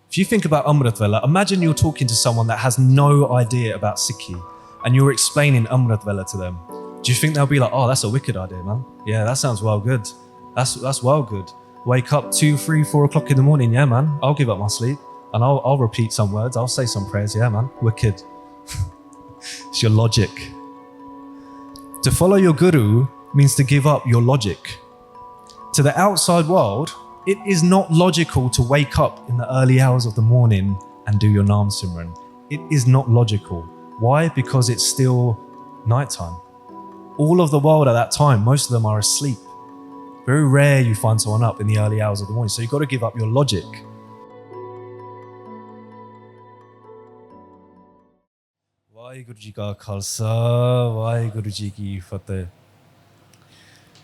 If you think about Amrit Vela, imagine you're talking to someone that has no idea about Sikhi and you're explaining Amrit Vela to them. Do you think they'll be like, oh, that's a wicked idea, man? Yeah, that sounds well good. That's well good. Wake up 2, 3, 4 o'clock in the morning. Yeah, man. I'll give up my sleep and I'll repeat some words. I'll say some prayers. Yeah, man. Wicked. It's your logic. To follow your guru means to give up your logic. To the outside world, it is not logical to wake up in the early hours of the morning and do your Naam Simran. It is not logical. Why? Because it's still nighttime. All of the world at that time, most of them are asleep. Very rare you find someone up in the early hours of the morning. So you've got to give up your logic. Vaheguru Ji Ka Khalsa, Vaheguru Ji Ki Fateh.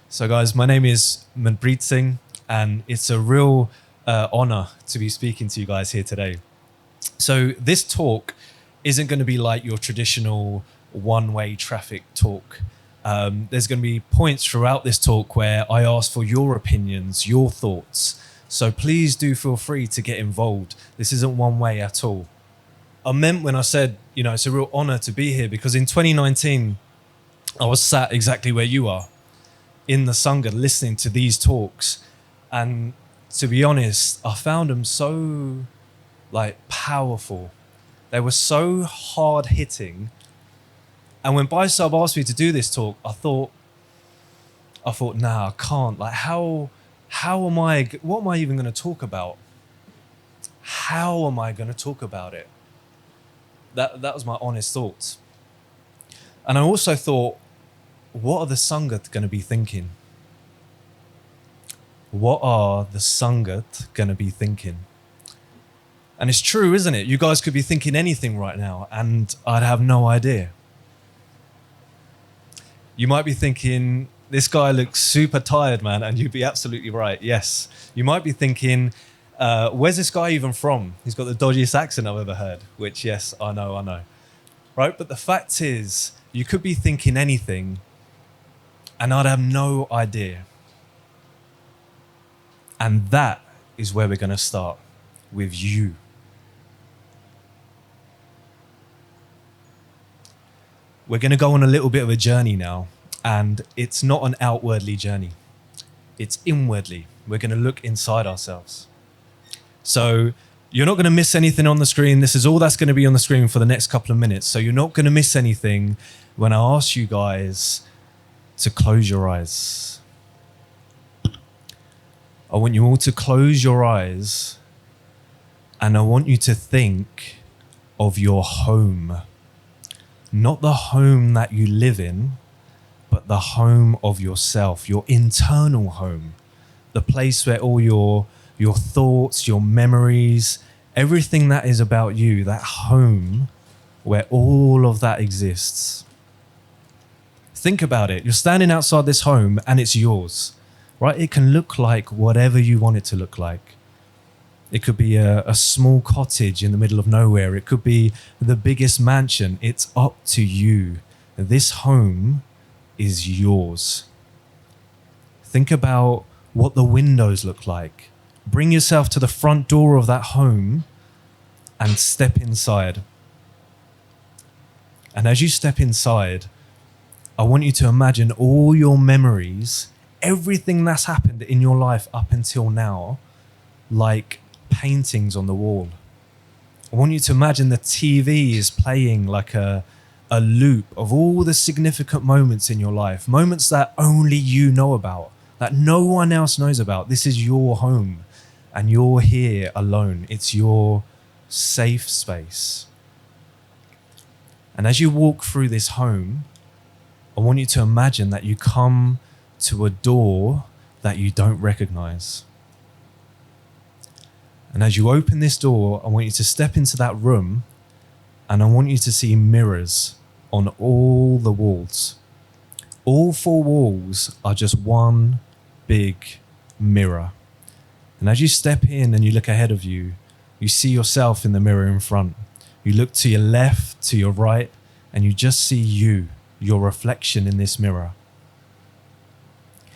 So guys, my name is Manpreet Singh, and it's a real honor to be speaking to you guys here today. So this talk isn't going to be like your traditional one-way traffic talk. There's going to be points throughout this talk where I ask for your opinions, your thoughts. So please do feel free to get involved. This isn't one way at all. I meant when I said, it's a real honor to be here, because in 2019, I was sat exactly where you are, in the Sangha, listening to these talks. And to be honest, I found them so powerful. They were so hard hitting. And when Bhai Sahib asked me to do this talk, I thought, nah, I can't. How am I, what am I even going to talk about? How am I going to talk about it? That was my honest thoughts. And I also thought, what are the Sangat going to be thinking? What are the Sangat going to be thinking? And it's true, isn't it? You guys could be thinking anything right now, and I'd have no idea. You might be thinking, this guy looks super tired, man, and you'd be absolutely right. Yes. You might be thinking, where's this guy even from? He's got the dodgiest accent I've ever heard, which, yes, I know. Right? But the fact is, you could be thinking anything, and I'd have no idea. And that is where we're going to start, with you. We're going to go on a little bit of a journey now, and it's not an outwardly journey. It's inwardly. We're going to look inside ourselves. So you're not going to miss anything on the screen. This is all that's going to be on the screen for the next couple of minutes. So you're not going to miss anything when I ask you guys to close your eyes. I want you all to close your eyes, and I want you to think of your home. Not the home that you live in, but the home of yourself, your internal home, the place where all your thoughts, your memories, everything that is about you, that home where all of that exists. Think about it. You're standing outside this home and it's yours, right? It can look like whatever you want it to look like. It could be a small cottage in the middle of nowhere. It could be the biggest mansion. It's up to you. This home is yours. Think about what the windows look like. Bring yourself to the front door of that home and step inside. And as you step inside, I want you to imagine all your memories, everything that's happened in your life up until now, like paintings on the wall. I want you to imagine the TV is playing like a loop of all the significant moments in your life, moments that only you know about, that no one else knows about. This is your home and you're here alone. It's your safe space. And as you walk through this home, I want you to imagine that you come to a door that you don't recognize. And as you open this door, I want you to step into that room, and I want you to see mirrors on all the walls. All 4 walls are just one big mirror. And as you step in and you look ahead of you, you see yourself in the mirror in front. You look to your left, to your right, and you just see you, your reflection in this mirror.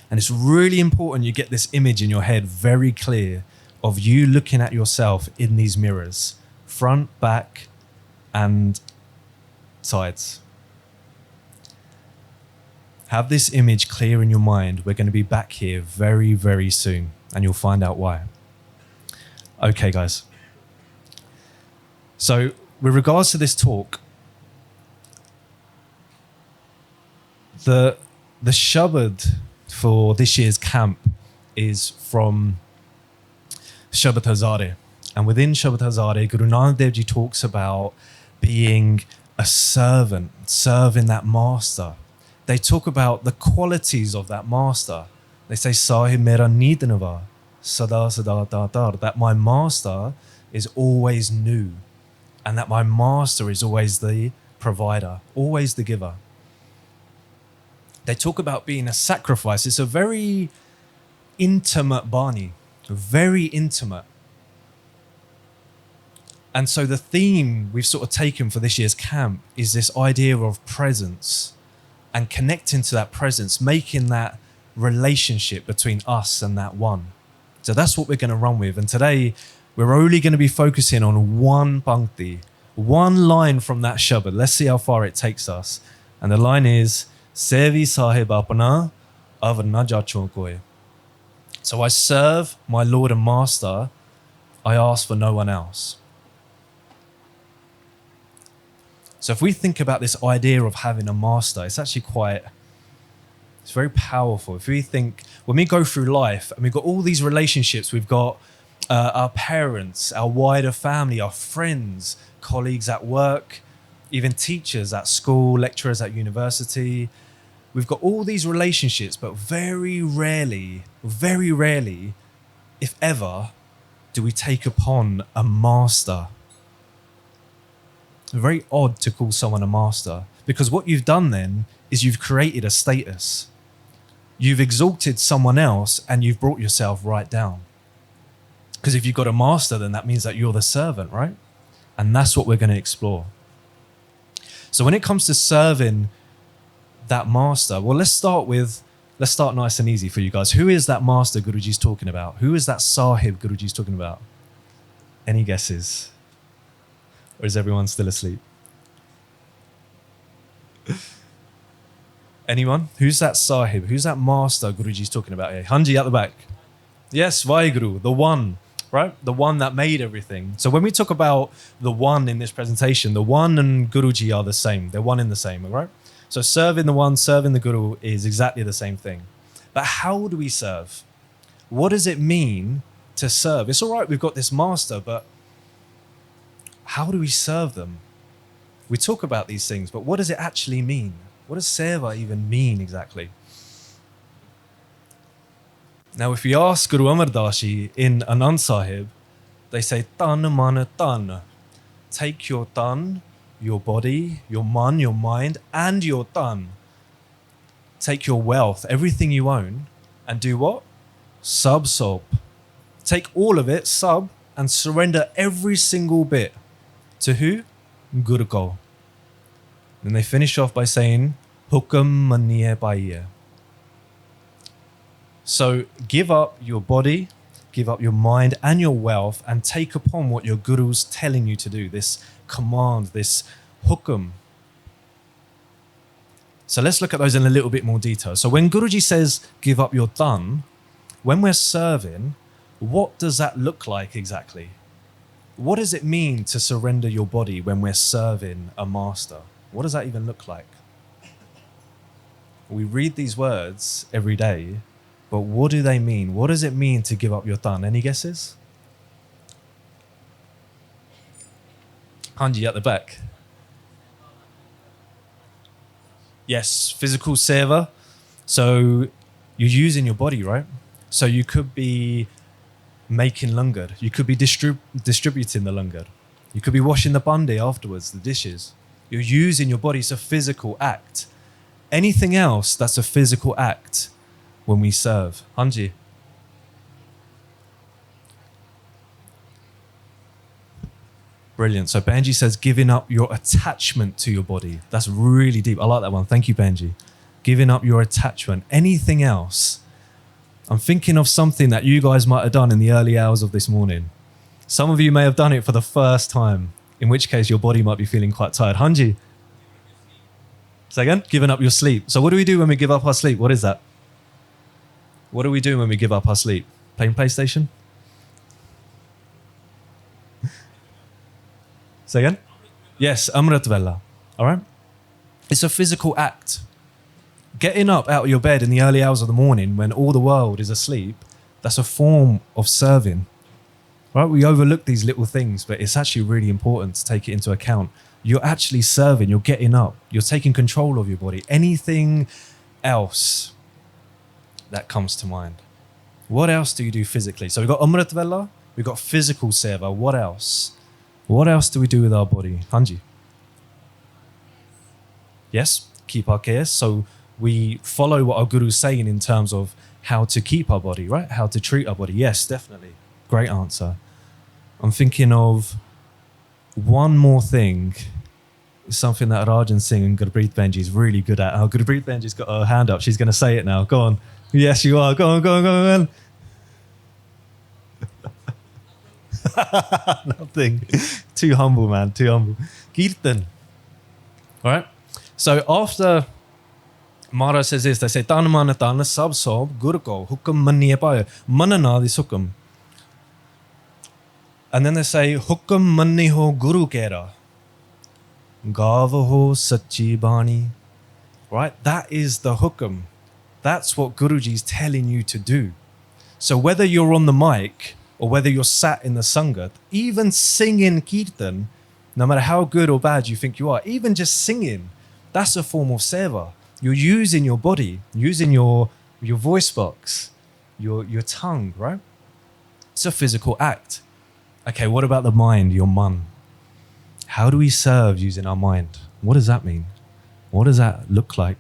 And it's really important you get this image in your head very clear, of you looking at yourself in these mirrors, front, back, and sides. Have this image clear in your mind. We're going to be back here very, very soon, and you'll find out why. Okay, guys. So, with regards to this talk, the Shabad for this year's camp is from Shabad Hazur. And within Shabad Hazur, Guru Angad Dev Ji talks about being a servant, serving that master. They talk about the qualities of that master. They say, Sahib mera neednava, sada sada tatar, that my master is always new, and that my master is always the provider, always the giver. They talk about being a sacrifice. It's a very intimate Bani, very intimate. And so the theme we've sort of taken for this year's camp is this idea of presence and connecting to that presence, making that relationship between us and that one. So that's what we're going to run with. And today we're only going to be focusing on one pankti, one line from that Shabad. Let's see how far it takes us. And the line is, Sevi Sahib apna av na jachon koi. So I serve my Lord and Master, I ask for no one else. So if we think about this idea of having a master, it's actually it's very powerful. If we think, when we go through life and we've got all these relationships, we've got our parents, our wider family, our friends, colleagues at work, even teachers at school, lecturers at university. We've got all these relationships, but very rarely, if ever, do we take upon a master. Very odd to call someone a master, because what you've done then is you've created a status. You've exalted someone else and you've brought yourself right down. Because if you've got a master, then that means that you're the servant, right? And that's what we're going to explore. So when it comes to serving that master, well, let's start nice and easy for you guys. Who is that master Guruji's talking about? Who is that Sahib Guruji's talking about? Any guesses? Or is everyone still asleep? Anyone? Who's that Sahib? Who's that master Guruji's talking about here? Hanji at the back. Yes, Vaheguru, the one, right? The one that made everything. So when we talk about the one in this presentation, the one and Guruji are the same. They're one in the same, all right? So serving the one, serving the Guru is exactly the same thing. But how do we serve? What does it mean to serve? It's all right, we've got this master, but how do we serve them? We talk about these things, but what does it actually mean? What does seva even mean exactly? Now, if we ask Guru Amar Das Ji in Anand Sahib, they say, Tan man tan. Take your tan, your body, your man, your mind, and your tan. Take your wealth, everything you own, and do what? Sub soap. Take all of it, sub, and surrender every single bit. To who? Guru ko. Then they finish off by saying, Hukam maniye paiye. So give up your body, give up your mind and your wealth, and take upon what your Guru's telling you to do, this command, this hukam. So let's look at those in a little bit more detail. So when Guruji says, give up your tan, when we're serving, what does that look like exactly? What does it mean to surrender your body when we're serving a master? What does that even look like? We read these words every day, but what do they mean? What does it mean to give up your tan? Any guesses? Hanji at the back. Yes, physical seva. So you're using your body, right? So you could be making langar. You could be distributing the langar. You could be washing the bande afterwards, the dishes. You're using your body. It's a physical act. Anything else that's a physical act when we serve. Hanji. Brilliant. So Benji says giving up your attachment to your body. That's really deep. I like that one. Thank you, Benji. Giving up your attachment. Anything else. I'm thinking of something that you guys might have done in the early hours of this morning. Some of you may have done it for the first time, in which case your body might be feeling quite tired. Hanji. Say again? Giving up your sleep. So what do we do when we give up our sleep? What is that? What do we do when we give up our sleep? Playing PlayStation? Say again? Yes, Amrit Vela. All right? It's a physical act. Getting up out of your bed in the early hours of the morning when all the world is asleep, that's a form of serving. Right? We overlook these little things, but it's actually really important to take it into account. You're actually serving, you're getting up, you're taking control of your body. Anything else that comes to mind? What else do you do physically? So we've got Amrit Vela, we've got physical seva. What else? What else do we do with our body? Hanji? Yes, keep our care. So we follow what our Guru's saying in terms of how to keep our body, right? How to treat our body. Yes, definitely. Great answer. I'm thinking of one more thing. It's something that Rajan Singh and Gurpreet Benji is really good at. Oh, Gurpreet Benji's got her hand up. She's going to say it now. Go on. Yes, you are. Go on, go on, go on. Nothing. Too humble, man. Too humble. Kirtan. All right. So after Mara says this, they say, Tan mana tan sab sob gur ko hukum manniye paye manana dis hukum. And then they say, hukum manni ho guru kera. Gav ho sachi bani. Right? That is the hukum. That's what Guruji is telling you to do. So whether you're on the mic or whether you're sat in the sangat, even singing kirtan, no matter how good or bad you think you are, even just singing, that's a form of seva. You're using your body, using your voice box, your tongue, right? It's a physical act. Okay, what about the mind, your man? How do we serve using our mind? What does that mean? What does that look like?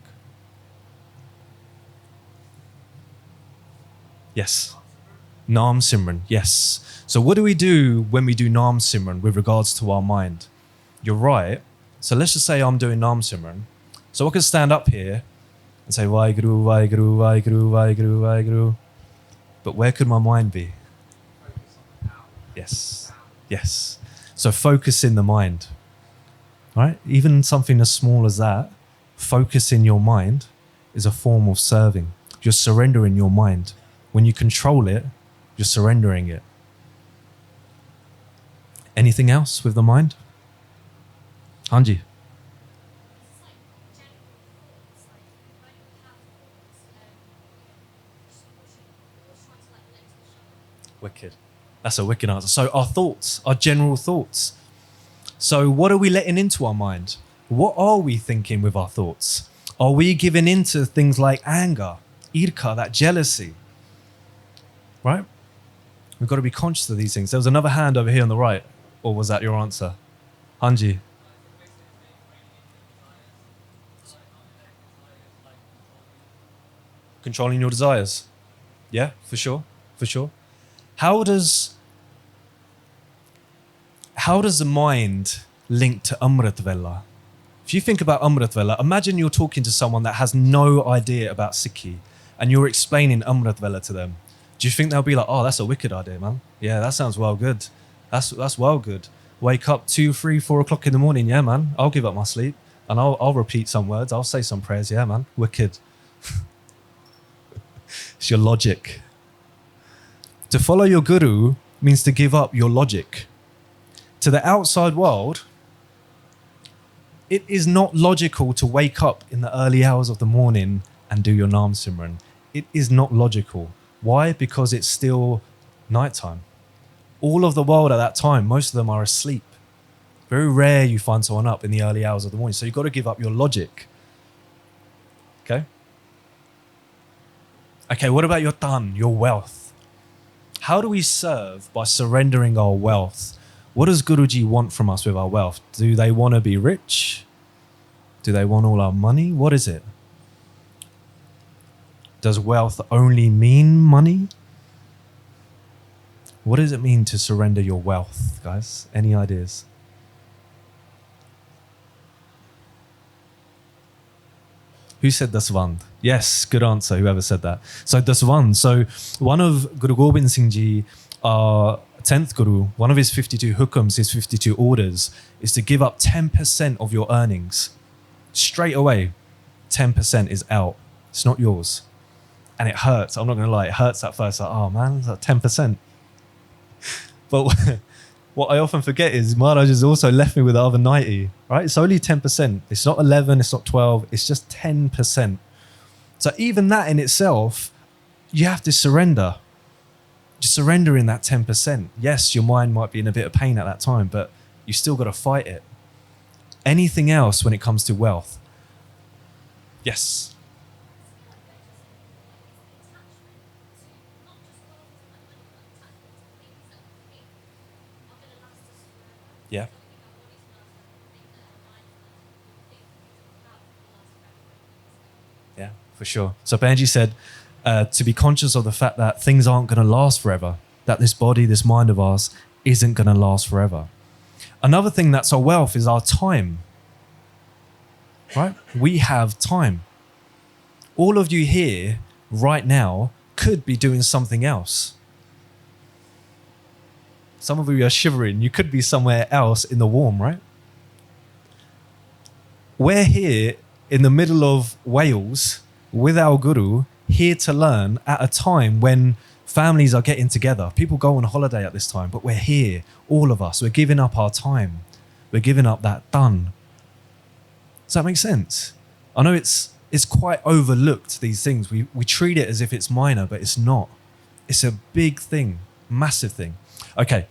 Yes. Naam Simran, yes. So what do we do when we do Naam Simran with regards to our mind? You're right. So let's just say I'm doing Naam Simran. So I can stand up here and say, Vaheguru, Vaheguru, Vaheguru, Vaheguru, Vaheguru. But where could my mind be? Yes. Yes. So focus in the mind. Right? Even something as small as that, focus in your mind is a form of serving. You're surrendering your mind. When you control it, you're surrendering it. Anything else with the mind? Hanji? Wicked. That's a wicked answer. So our thoughts, our general thoughts. So what are we letting into our mind? What are we thinking with our thoughts? Are we giving into things like anger, irka, that jealousy? Right? We've got to be conscious of these things. There was another hand over here on the right. Or was that your answer? Hanji? Controlling your desires. Yeah, for sure. For sure. How does the mind link to Amrit Vela? If you think about Amrit Vela, imagine you're talking to someone that has no idea about Sikhi and you're explaining Amrit Vela to them. Do you think they'll be like, oh, that's a wicked idea, man? Yeah, that sounds well good. That's well good. Wake up 2, 3, 4 o'clock in the morning. Yeah, man, I'll give up my sleep and I'll repeat some words. I'll say some prayers. Yeah, man, wicked. It's your logic. To follow your guru means to give up your logic. To the outside world, it is not logical to wake up in the early hours of the morning and do your Naam Simran. It is not logical. Why? Because it's still nighttime. All of the world at that time, most of them are asleep. Very rare you find someone up in the early hours of the morning. So you've got to give up your logic. Okay? Okay, what about your tan, your wealth? How do we serve by surrendering our wealth? What does Guruji want from us with our wealth? Do they want to be rich? Do they want all our money? What is it? Does wealth only mean money? What does it mean to surrender your wealth, guys? Any ideas? Who said Daswand? Yes, good answer, whoever said that. So Daswand. So one of Guru Gobind Singh Ji, 10th Guru, one of his 52 hukams, his 52 orders, is to give up 10% of your earnings. Straight away, 10% is out. It's not yours. And it hurts. I'm not going to lie. It hurts at first. Like, oh man, that's 10%. But what I often forget is Maharaj has also left me with the other 90, right? It's only 10%. It's not 11, it's not 12, it's just 10%. So even that in itself, you have to surrender. Just surrender in that 10%. Yes, your mind might be in a bit of pain at that time, but you still got to fight it. Anything else when it comes to wealth? Yes. Yeah. Yeah, for sure. So Benji said to be conscious of the fact that things aren't going to last forever, that this body, this mind of ours isn't going to last forever. Another thing that's our wealth is our time, right? We have time. All of you here right now could be doing something else. Some of you are shivering. You could be somewhere else in the warm, right? We're here in the middle of Wales with our Guru, here to learn at a time when families are getting together. People go on holiday at this time, but we're here, all of us. We're giving up our time. We're giving up that done. Does that make sense? I know it's quite overlooked, these things. We treat it as if it's minor, but it's not. It's a big thing, massive thing. Okay,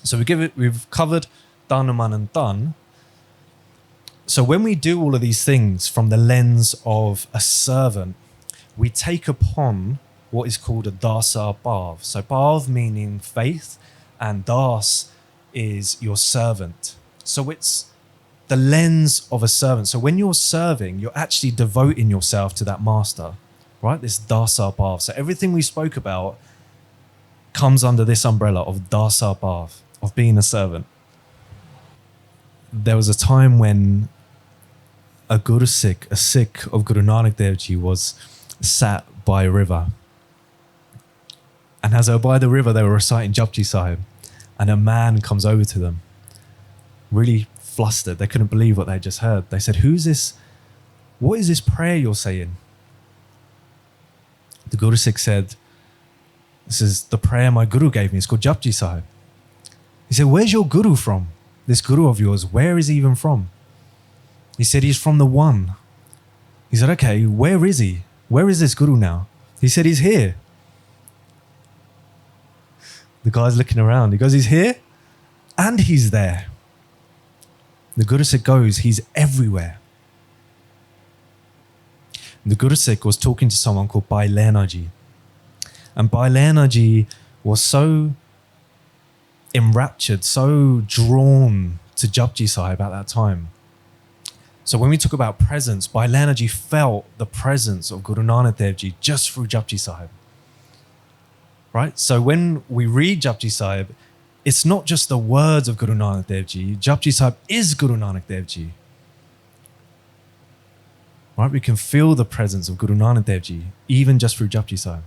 so we've covered done, man, and done. So when we do all of these things from the lens of a servant, we take upon what is called a dasa bhav. So bhav meaning faith, and das is your servant. So it's the lens of a servant. So when you're serving, you're actually devoting yourself to that master, right? This dasa bhav. So everything we spoke about comes under this umbrella of dasa bhav, of being a servant. There was a time when a Sikh of Guru Angad Dev Ji was sat by a river. And as they were by the river, they were reciting Japji Sahib. And a man comes over to them, really flustered. They couldn't believe what they just heard. They said, "Who's this? What is this prayer you're saying?" The Guru Sikh said, "This is the prayer my Guru gave me. It's called Japji Sahib." He said, "Where's your Guru from? This Guru of yours, where is he even from?" He said, "He's from the One." He said, "Okay, where is he? Where is this Guru now?" He said, "He's here." The guy's looking around. He goes, "He's here and he's there." The Guru Sikh goes, "He's everywhere." The Guru Sikh was talking to someone called Bhai Ji. And Bhai Ji was so enraptured, so drawn to Japji Sahib at that time. So when we talk about presence, Bhai Ji felt the presence of Guru Angad Dev Ji just through Japji Sahib. Right? So when we read Japji Sahib, it's not just the words of Guru Angad Dev Ji. Japji Sahib is Guru Angad Dev Ji. Right? We can feel the presence of Guru Angad Dev Ji even just through Japji Sahib.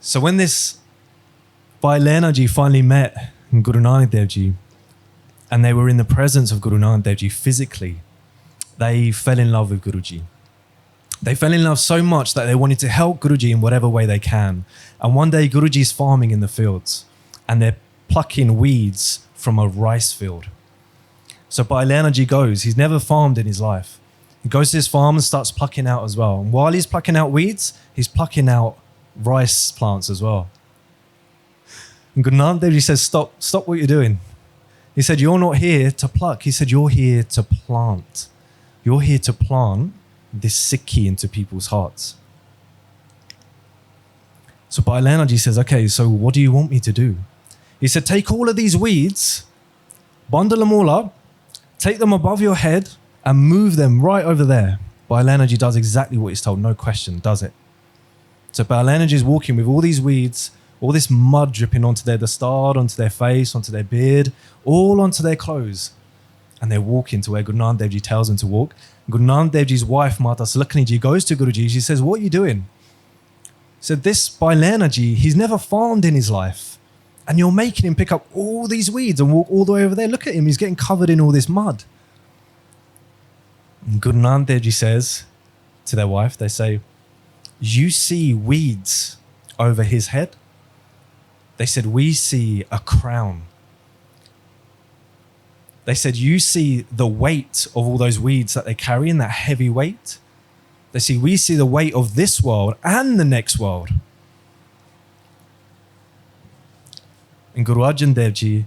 So when this Bhai Ji finally met Guru Angad Dev Ji, and they were in the presence of Guru Angad Dev Ji physically, they fell in love with Guruji. They fell in love so much that they wanted to help Guruji in whatever way they can. And one day Guruji's farming in the fields and they're plucking weeds from a rice field. So Bhai Ji goes, he's never farmed in his life. He goes to his farm and starts plucking out as well. And while he's plucking out weeds, he's plucking out rice plants as well. And Guru Angad Dev Ji says, stop what you're doing. He said, "You're not here to pluck." He said, "You're here to plant. You're here to plant this Sikhi into people's hearts." So Bhai Ji says, "Okay, so what do you want me to do?" He said, "Take all of these weeds, bundle them all up, take them above your head and move them right over there." Bhai Ji does exactly what he's told, no question, does it. So Bhai Ji is walking with all these weeds, all this mud dripping onto their dastard, onto their face, onto their beard, all onto their clothes. And they're walking to where Guru Angad Dev Ji tells them to walk. Guru Angad Dev Ji's wife, Mata Sakhi Ji, goes to Guruji. She says, what are you doing? So this Bhai Ji, he's never farmed in his life. And you're making him pick up all these weeds and walk all the way over there. Look at him, he's getting covered in all this mud. And Guru Angad Dev Ji says to their wife, they say, you see weeds over his head? They said, we see a crown. They said, you see the weight of all those weeds that they carry in, that heavy weight? They see, we see the weight of this world and the next world. In Guru Angad Dev Ji,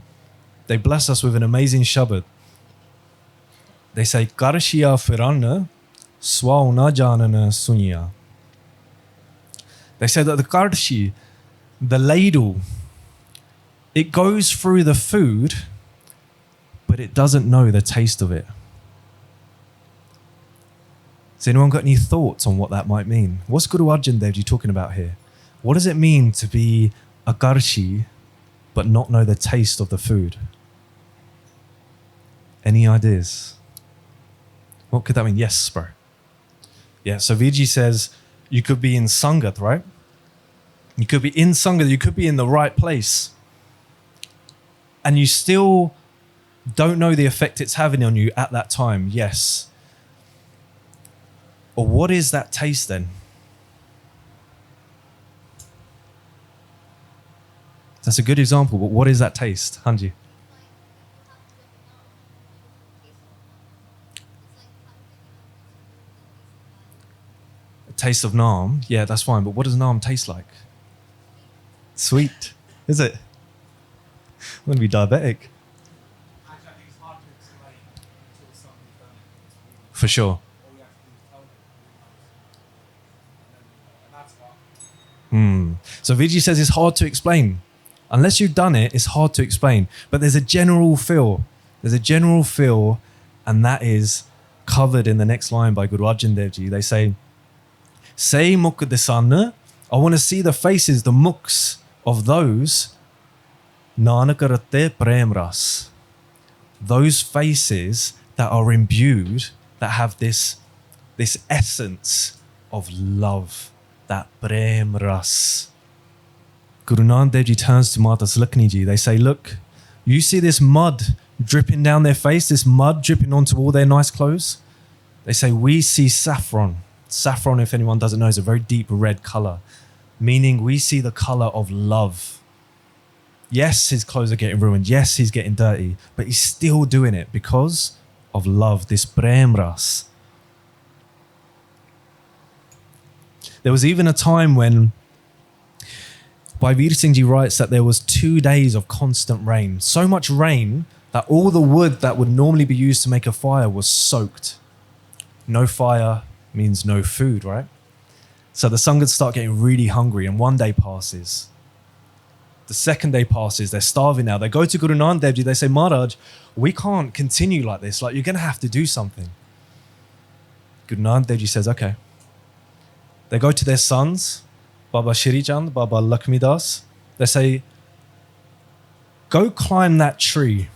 they bless us with an amazing shabad. They say, Karshiya firanna, swauna janana sunya. They say that the karshi, the ladle, it goes through the food, but it doesn't know the taste of it. Has anyone got any thoughts on what that might mean? What's Guru Angad Dev Ji talking about here? What does it mean to be a karshi but not know the taste of the food? Any ideas? What could that mean? Yes, bro. Yeah, so Viji says you could be in sangat, right? You could be in sangat, you could be in the right place. And you still don't know the effect it's having on you at that time. Yes. Or what is that taste then? That's a good example, but what is that taste, Hanji? A taste of naan, yeah, that's fine, but what does naan taste like? Sweet, is it? I'm going to be diabetic. For sure. So Viji says it's hard to explain. Unless you've done it, it's hard to explain. But there's a general feel. There's a general feel, and that is covered in the next line by Guru Angad Dev Ji. They say mukh desanna, I want to see the faces, the mukhs of those Nanak ratte prem ras. Those faces that are imbued, that have this essence of love, that prem ras. Guru Angad Dev Ji turns to Mata Sakhi Ji. They say, look, you see this mud dripping down their face, this mud dripping onto all their nice clothes? They say, we see saffron. Saffron, if anyone doesn't know, is a very deep red color, meaning we see the color of love. Yes, his clothes are getting ruined. Yes, he's getting dirty, but he's still doing it because of love, this prem ras. There was even a time when Bhai Veer Singh Ji writes that there was 2 days of constant rain. So much rain that all the wood that would normally be used to make a fire was soaked. No fire means no food, right? So the Sangats start getting really hungry, and one day passes. The second day passes, they're starving now. They go to Guru Angad Dev Ji, they say, Maharaj, we can't continue like this. Like, you're going to have to do something. Guru Angad Dev Ji says, okay. They go to their sons, Baba Shri Chand, Baba Lakshmi Das. They say, go climb that tree.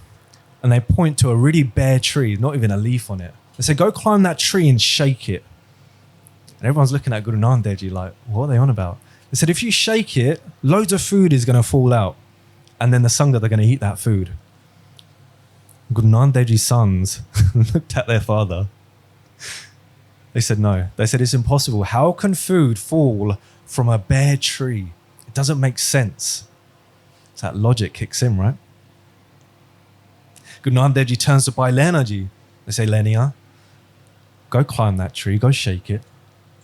And they point to a really bare tree, not even a leaf on it. They say, go climb that tree and shake it. And everyone's looking at Guru Angad Dev Ji like, what are they on about? They said, if you shake it, loads of food is going to fall out. And then the Sangha, they're going to eat that food. Guru Angad Dev Ji's sons looked at their father. They said, no. They said, it's impossible. How can food fall from a bare tree? It doesn't make sense. So that logic kicks in, right? Guru Angad Dev Ji turns to Bhai Ji. They say, Lenia, go climb that tree, go shake it.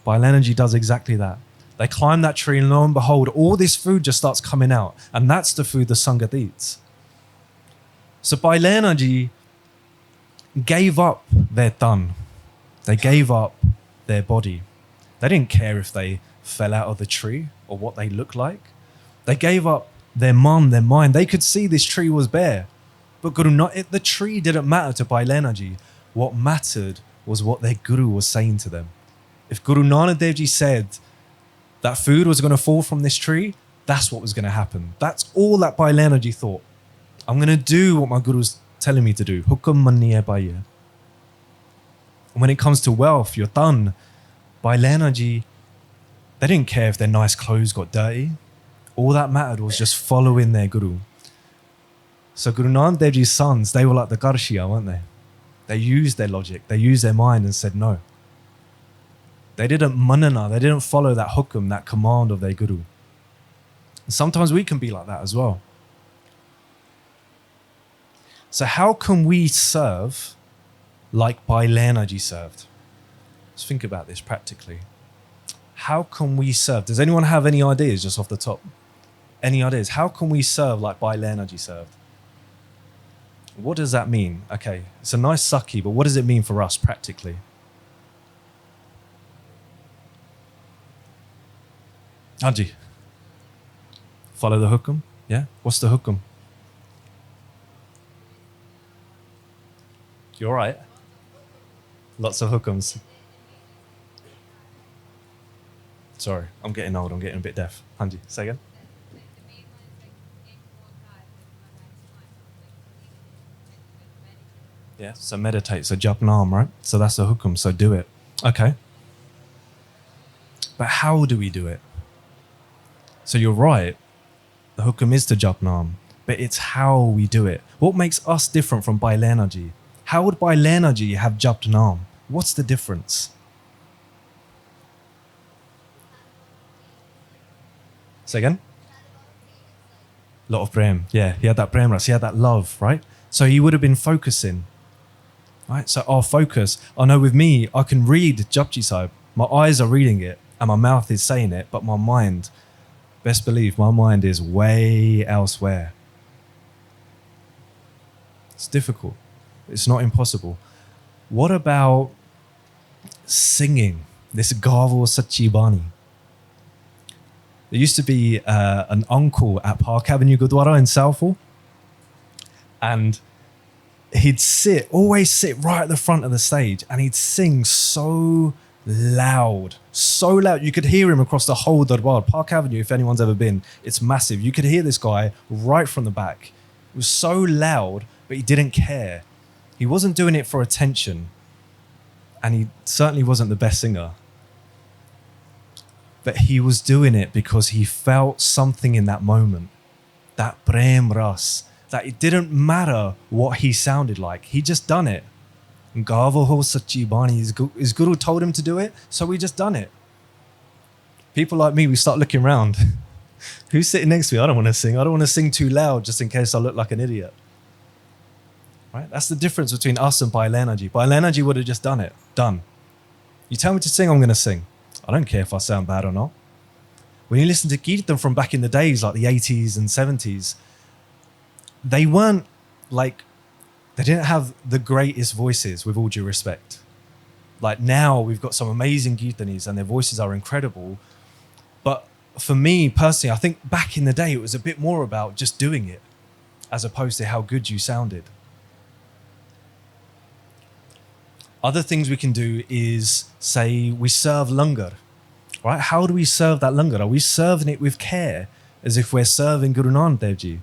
Bhai Ji does exactly that. They climb that tree, and lo and behold, all this food just starts coming out. And that's the food the Sangat eats. So Bhai Ji gave up their tan. They gave up their body. They didn't care if they fell out of the tree or what they looked like. They gave up their man, their mind. They could see this tree was bare. But the tree didn't matter to Bhai Ji. What mattered was what their Guru was saying to them. If Guru Angad Dev Ji said that food was going to fall from this tree, that's what was going to happen. That's all that Bhai Ji thought. I'm going to do what my Guru's telling me to do. Hukum manni hai bhai. When it comes to wealth, you're done. Bailena ji, they didn't care if their nice clothes got dirty. All that mattered was just following their guru. So Guru Angad Dev Ji's sons, they were like the Garshiya, weren't they? They used their logic, they used their mind and said no. They didn't manana, they didn't follow that hukum, that command of their guru. And sometimes we can be like that as well. So how can we serve like Bailena ji served? Let's think about this practically. How can we serve? Does anyone have any ideas just off the top? Any ideas? How can we serve like Bailena ji served? What does that mean? Okay, it's a nice Sakhi, but what does it mean for us practically? Anji, follow the hukum? Yeah? What's the hukum? You all right? Lots of hukums. Sorry, I'm getting old, I'm getting a bit deaf. Anji, say again? Yeah, so meditate, so jap naam, right? So that's the hukum, so do it. Okay. But how do we do it? So you're right, the hukum is to jap naam, but it's how we do it. What makes us different from Bailena ji? How would Bailena ji have japt naam? What's the difference? Say again? Lot of prem. Yeah, he had that prem ras, he had that love, right? So he would have been focusing. Right? So our focus, I know with me, I can read Japji Sahib. My eyes are reading it and my mouth is saying it, but my mind, best believe, my mind is way elsewhere. It's difficult. It's not impossible. What about singing this Gavo Sachi Bani? There used to be an uncle at Park Avenue Gurdwara in Southall, and he'd always sit right at the front of the stage, and he'd sing so loud. You could hear him across the whole Darbar. Park Avenue, if anyone's ever been, it's massive. You could hear this guy right from the back. It was so loud, but he didn't care. He wasn't doing it for attention, and he certainly wasn't the best singer. But he was doing it because he felt something in that moment, that prem ras, that it didn't matter what he sounded like. He just done it. Gavo ho sachi bani, his guru told him to do it, so we just done it. People like me, we start looking around. Who's sitting next to me? I don't want to sing. I don't want to sing too loud just in case I look like an idiot. Right? That's the difference between us and Bailena ji. Bailena ji would have just done it. Done. You tell me to sing, I'm going to sing. I don't care if I sound bad or not. When you listen to Kirtan from back in the days, like the 80s and 70s, they weren't like, they didn't have the greatest voices, with all due respect. Like now we've got some amazing Kirtanis and their voices are incredible. But for me personally, I think back in the day, it was a bit more about just doing it as opposed to how good you sounded. Other things we can do is say we serve langar, right? How do we serve that langar? Are we serving it with care as if we're serving Guru Angad Dev Ji?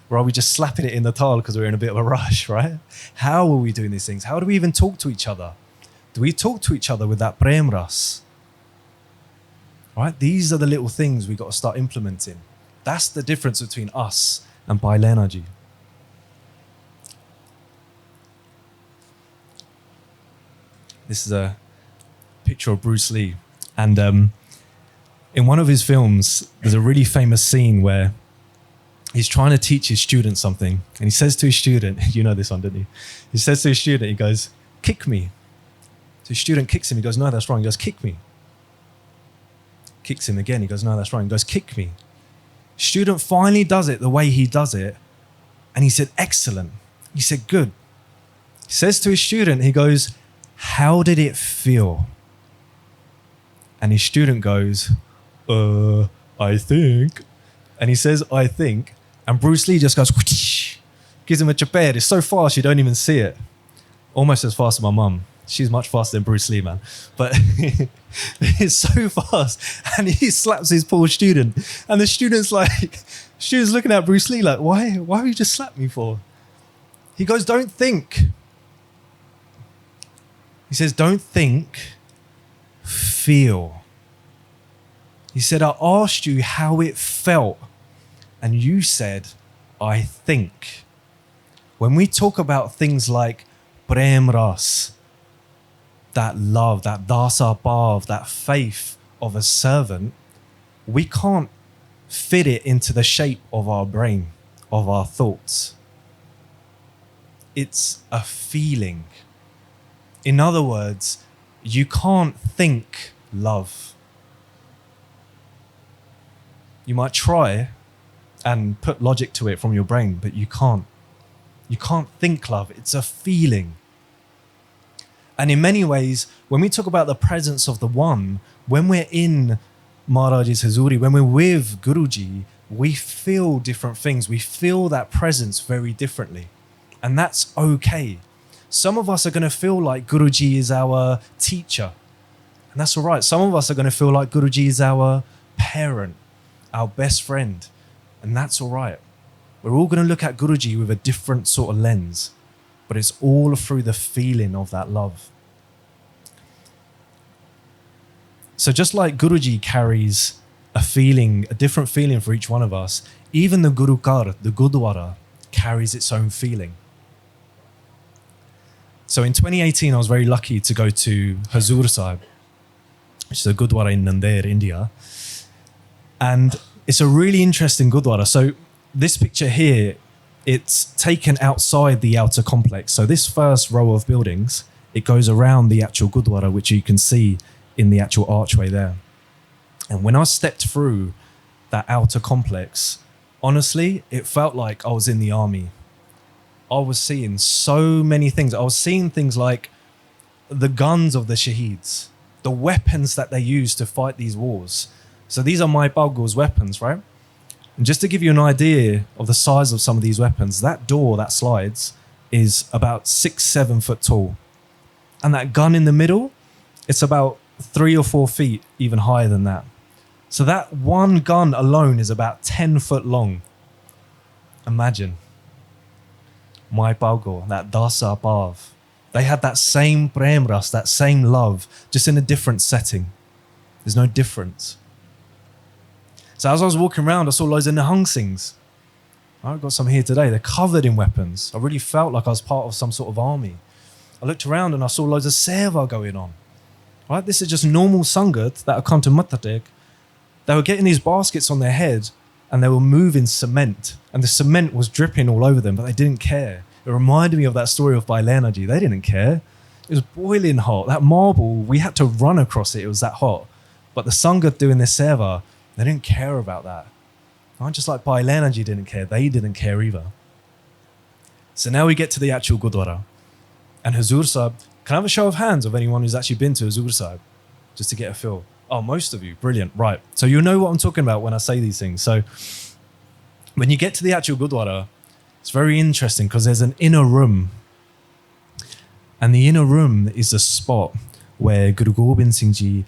Or are we just slapping it in the tal because we're in a bit of a rush, right? How are we doing these things? How do we even talk to each other? Do we talk to each other with that prem ras? Right? These are the little things we got to start implementing. That's the difference between us and Bailena ji. This is a picture of Bruce Lee. And in one of his films, there's a really famous scene where he's trying to teach his student something. And he says to his student, you know this one, didn't you? He says to his student, he goes, kick me. So his student kicks him. He goes, no, that's wrong. He goes, kick me. Kicks him again. He goes, no, that's wrong. He goes, kick me. Student finally does it the way he does it. And he said, excellent. He said, good. He says to his student, he goes, how did it feel? And his student goes, I think. And he says, I think. And Bruce Lee just goes, whoosh, gives him a chaper. It's so fast, you don't even see it. Almost as fast as my mum. She's much faster than Bruce Lee, man. But it's so fast. And he slaps his poor student. And the student's looking at Bruce Lee like, why have you just slapped me for? He goes, don't think. He says, don't think, feel. He said, I asked you how it felt, and you said, I think. When we talk about things like prem ras, that love, that dasa bhav, that faith of a servant, we can't fit it into the shape of our brain, of our thoughts. It's a feeling. In other words, you can't think love. You might try and put logic to it from your brain, but you can't. You can't think love. It's a feeling. And in many ways, when we talk about the presence of the One, when we're in Maharaj's Hazuri, when we're with Guruji, we feel different things. We feel that presence very differently. And that's okay. Some of us are going to feel like Guruji is our teacher. And that's all right. Some of us are going to feel like Guruji is our parent, our best friend. And that's all right. We're all going to look at Guruji with a different sort of lens. But it's all through the feeling of that love. So just like Guruji carries a feeling, a different feeling for each one of us, even the Gurukar, the Gurdwara, carries its own feeling. So in 2018, I was very lucky to go to Hazur Sahib, which is a Gurdwara in Nandair, India. And it's a really interesting Gurdwara. So this picture here, it's taken outside the outer complex. So this first row of buildings, it goes around the actual Gurdwara, which you can see in the actual archway there. And when I stepped through that outer complex, honestly, it felt like I was in the army. I was seeing so many things. I was seeing things like the guns of the Shaheeds, the weapons that they use to fight these wars. So these are my Balgul's weapons, right? And just to give you an idea of the size of some of these weapons, that door that slides is about 6-7 foot tall. And that gun in the middle, it's about 3 or 4 feet even higher than that. So that one gun alone is about 10 foot long. Imagine. My Balgul, that Dasa Bhav. They had that same prem ras, that same love, just in a different setting. There's no difference. So as I was walking around, I saw loads of Nihang Singhs. I've got some here today. They're covered in weapons. I really felt like I was part of some sort of army. I looked around and I saw loads of seva going on. Right? This is just normal sangat that have come to Mattatek. They were getting these baskets on their head and they were moving cement. And the cement was dripping all over them, but they didn't care. It reminded me of that story of Bhai Manpreet Singh. They didn't care. It was boiling hot. That marble, we had to run across it. It was that hot. But the sangat doing their seva, they didn't care about that. Right? Just like Bhai Manpreet Singh didn't care, they didn't care either. So now we get to the actual Gurdwara. And Hazur Sahib, can I have a show of hands of anyone who's actually been to Hazur Sahib? Just to get a feel. Oh, most of you. Brilliant. Right. So you'll know what I'm talking about when I say these things. So when you get to the actual Gurdwara, it's very interesting because there's an inner room. And the inner room is the spot where Guru Gobind Singh Ji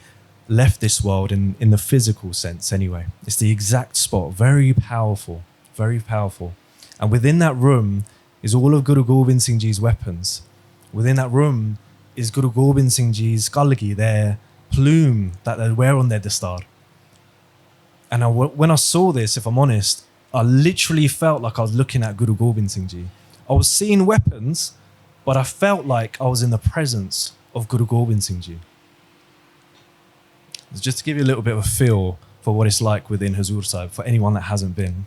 left this world in the physical sense anyway. It's the exact spot. Very powerful. Very powerful. And within that room is all of Guru Gobind Singh Ji's weapons. Within that room is Guru Gobind Singh Ji's kalgi, their plume that they wear on their dastar. And when I saw this, if I'm honest, I literally felt like I was looking at Guru Gobind Singh Ji. I was seeing weapons, but I felt like I was in the presence of Guru Gobind Singh Ji. Just to give you a little bit of a feel for what it's like within Hazur Sahib, for anyone that hasn't been.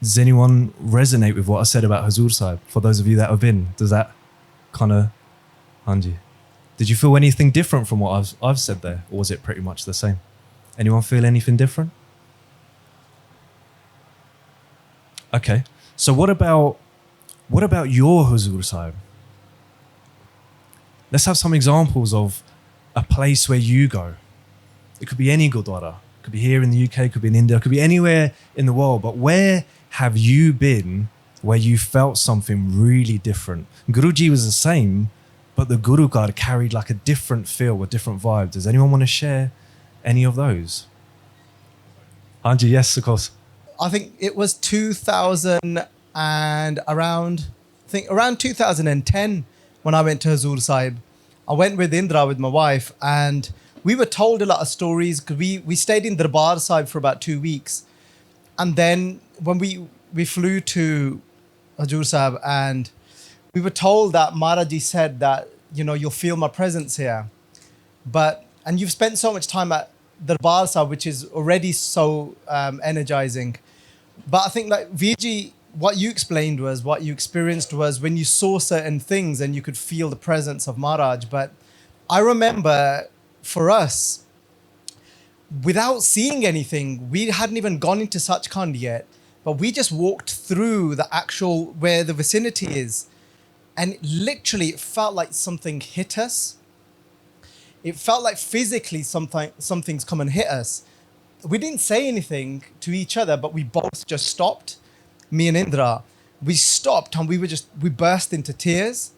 Does anyone resonate with what I said about Hazur Sahib? For those of you that have been, does that kind of, Hanji? Did you feel anything different from what I've said there, or was it pretty much the same? Anyone feel anything different? Okay, so what about your Hazur Sahib? Let's have some examples of a place where you go. It could be any Gurdwara. It could be here in the UK, it could be in India, it could be anywhere in the world. But where have you been where you felt something really different? Guruji was the same, but the Guru card carried like a different feel, a different vibe. Does anyone want to share any of those? Anji, yes, of course. I think it was 2000 and around 2010 when I went to Hazur Sahib. I went with Indra, with my wife, and we were told a lot of stories because we stayed in Darbar Sahib for about 2 weeks. And then when we flew to Hazur Sahib, and we were told that Maharaji said that, you'll feel my presence here. And you've spent so much time at Darbar Sahib, which is already so energizing. But I think like Viji, what you explained was, what you experienced was when you saw certain things and you could feel the presence of Maharaj. But I remember for us, without seeing anything, we hadn't even gone into Sachkhand yet, but we just walked through the actual, where the vicinity is. And literally it felt like something hit us. It felt like physically something's come and hit us. We didn't say anything to each other, but we both just stopped. Me and Indra, we stopped and we burst into tears.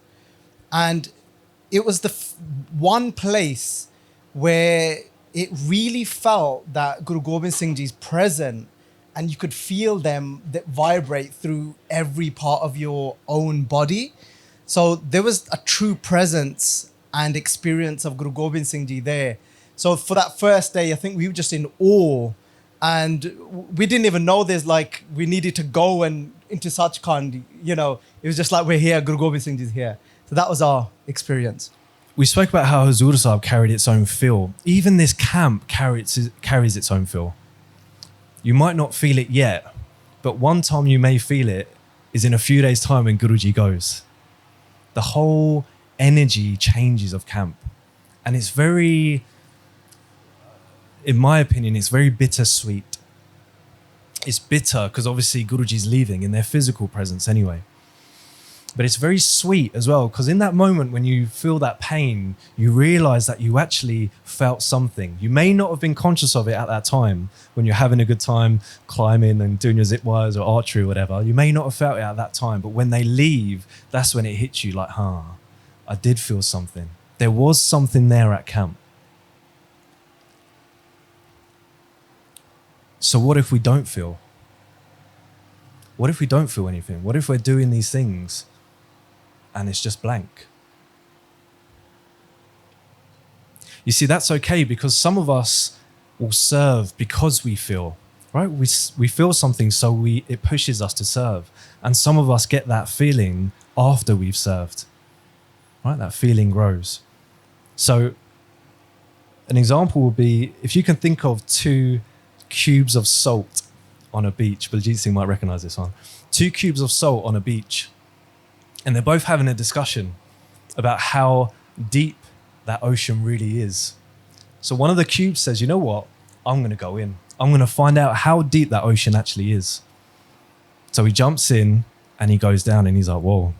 And it was the one place where it really felt that Guru Gobind Singh Ji's present, and you could feel them that vibrate through every part of your own body. So there was a true presence and experience of Guru Gobind Singh Ji there. So for that first day, I think we were just in awe, and we didn't even know we needed to go and into Sachkhand, it was just like, we're here, Guru Gobind Singh Ji is here. So that was our experience. We spoke about how Hazur Sahib carried its own feel. Even this camp carries its own feel. You might not feel it yet, but one time you may feel it is in a few days' time when Guruji goes. The whole energy changes of camp. And it's very, in my opinion, it's very bittersweet. It's bitter because obviously Guruji's leaving in their physical presence anyway. But it's very sweet as well, because in that moment when you feel that pain, you realize that you actually felt something. You may not have been conscious of it at that time when you're having a good time climbing and doing your zip wires or archery or whatever. You may not have felt it at that time, but when they leave, that's when it hits you like, I did feel something. There was something there at camp. So what if we don't feel? What if we don't feel anything? What if we're doing these things and it's just blank? You see, that's okay, because some of us will serve because we feel, right? We feel something, so it pushes us to serve. And some of us get that feeling after we've served, right? That feeling grows. So an example would be, if you can think of 2 cubes of salt on a beach. Baljit Singh might recognize this one. 2 cubes of salt on a beach. And they're both having a discussion about how deep that ocean really is. So one of the cubes says, you know what? I'm going to go in. I'm going to find out how deep that ocean actually is. So he jumps in and he goes down and he's like, whoa,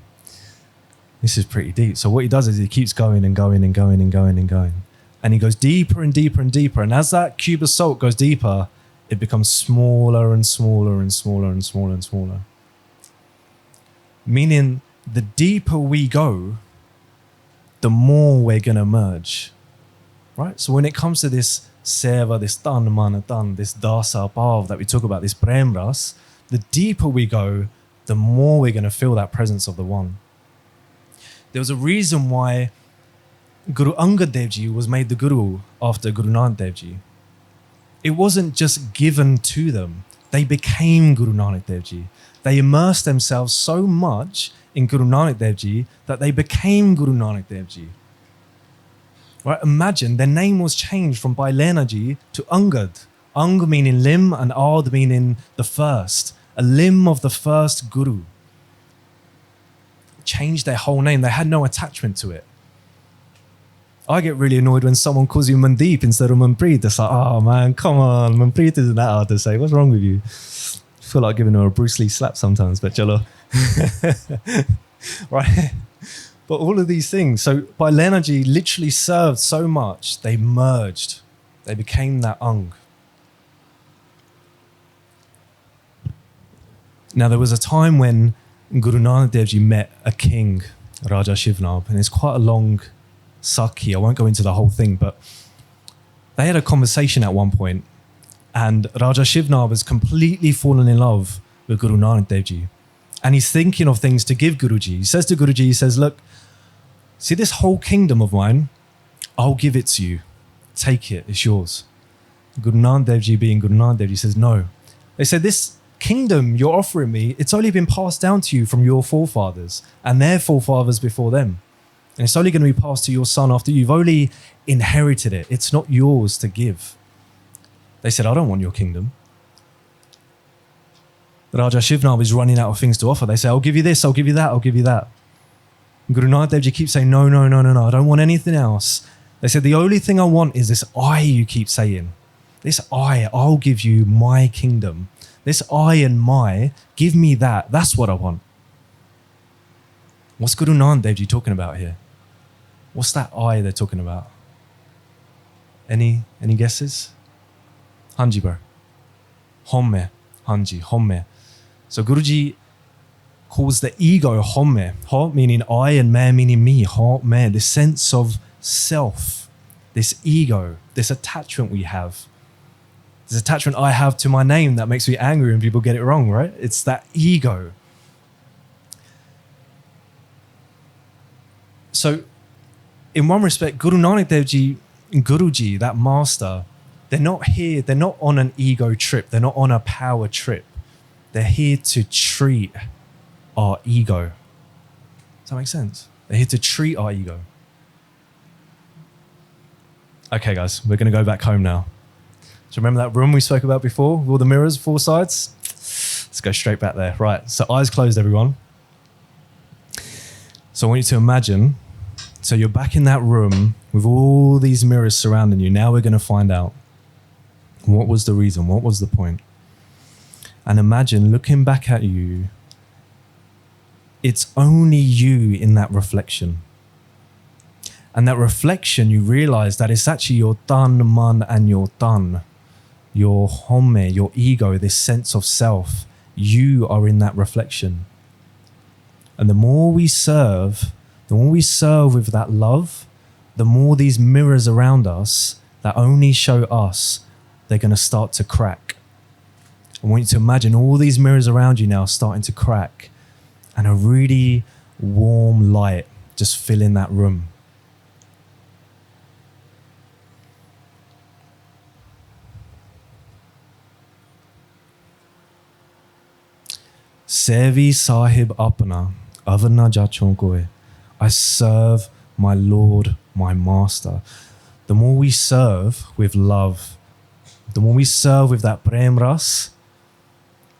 this is pretty deep. So what he does is he keeps going and going and going and going and going. And he goes deeper and deeper and deeper. And as that cube of salt goes deeper, it becomes smaller and smaller and smaller and smaller and smaller. Meaning, the deeper we go, the more we're going to merge. Right? So when it comes to this seva, this tan, mana, tan, this dasa, bhav that we talk about, this prem ras, the deeper we go, the more we're going to feel that presence of the one. There was a reason why Guru Angad Dev Ji was made the Guru after Guru Angad Dev Ji. It wasn't just given to them. They became Guru Nanak Dev Ji. They immersed themselves so much in Guru Nanak Dev Ji that they became Guru Nanak Dev Ji. Right? Imagine their name was changed from Bhai Ji to Angad. Ang meaning limb and Ad meaning the first. a limb of the first Guru. Changed their whole name. They had no attachment to it. I get really annoyed when someone calls you Mandeep instead of Manpreet. It's like, oh man, come on. Manpreet isn't that hard to say. What's wrong with you? I feel like giving her a Bruce Lee slap sometimes, but chalo. Right? But all of these things. So Bailenaji literally served so much, they merged. They became that Ang. Now, there was a time when Guru Angad Dev Ji met a king, Raja Shivnab, and it's quite a long Sakhi. I won't go into the whole thing, but they had a conversation at one point, and Raja Shivnab has completely fallen in love with Guru Angad Dev Ji. And he's thinking of things to give Guruji. He says to Guruji, he says, look, see this whole kingdom of mine, I'll give it to you. Take it, it's yours. Guru Angad Dev Ji, being Guru Angad Dev Ji, says, no. They said, this kingdom you're offering me, it's only been passed down to you from your forefathers and their forefathers before them. And it's only going to be passed to your son after you've only inherited it. It's not yours to give. They said, I don't want your kingdom. Raja Shivnab is running out of things to offer. They say, I'll give you this, I'll give you that, I'll give you that. And Guru Angad Dev Ji keeps saying, no, I don't want anything else. They said, the only thing I want is this I you keep saying. This I'll give you my kingdom. This I and my, give me that. That's what I want. What's Guru Angad Dev Ji talking about here? What's that I they're talking about? Any guesses? Hanji bro. Homme. Hanji. Homme. So Guruji calls the ego homme. Ho meaning I and me meaning me. Homme. This sense of self. This ego. This attachment we have. This attachment I have to my name that makes me angry when people get it wrong, right? It's that ego. So, in one respect, Guru Nanak Dev Ji, Guruji, that master, they're not here, they're not on an ego trip, they're not on a power trip. They're here to treat our ego. Does that make sense? They're here to treat our ego. Okay, guys, we're going to go back home now. Do you remember that room we spoke about before with all the mirrors, 4 sides? Let's go straight back there. Right, so eyes closed, everyone. So I want you to imagine, so you're back in that room with all these mirrors surrounding you. Now we're going to find out what was the reason, what was the point. And imagine looking back at you, it's only you in that reflection. And that reflection, you realize that it's actually your tan, man, and your tan. Your homme, your ego, this sense of self. You are in that reflection. And the more we serve with that love, the more these mirrors around us that only show us, they're going to start to crack. I want you to imagine all these mirrors around you now starting to crack and a really warm light just filling that room. Sevi Sahib apna, avana jachon koe. I serve my Lord, my Master. The more we serve with love, the more we serve with that prem ras,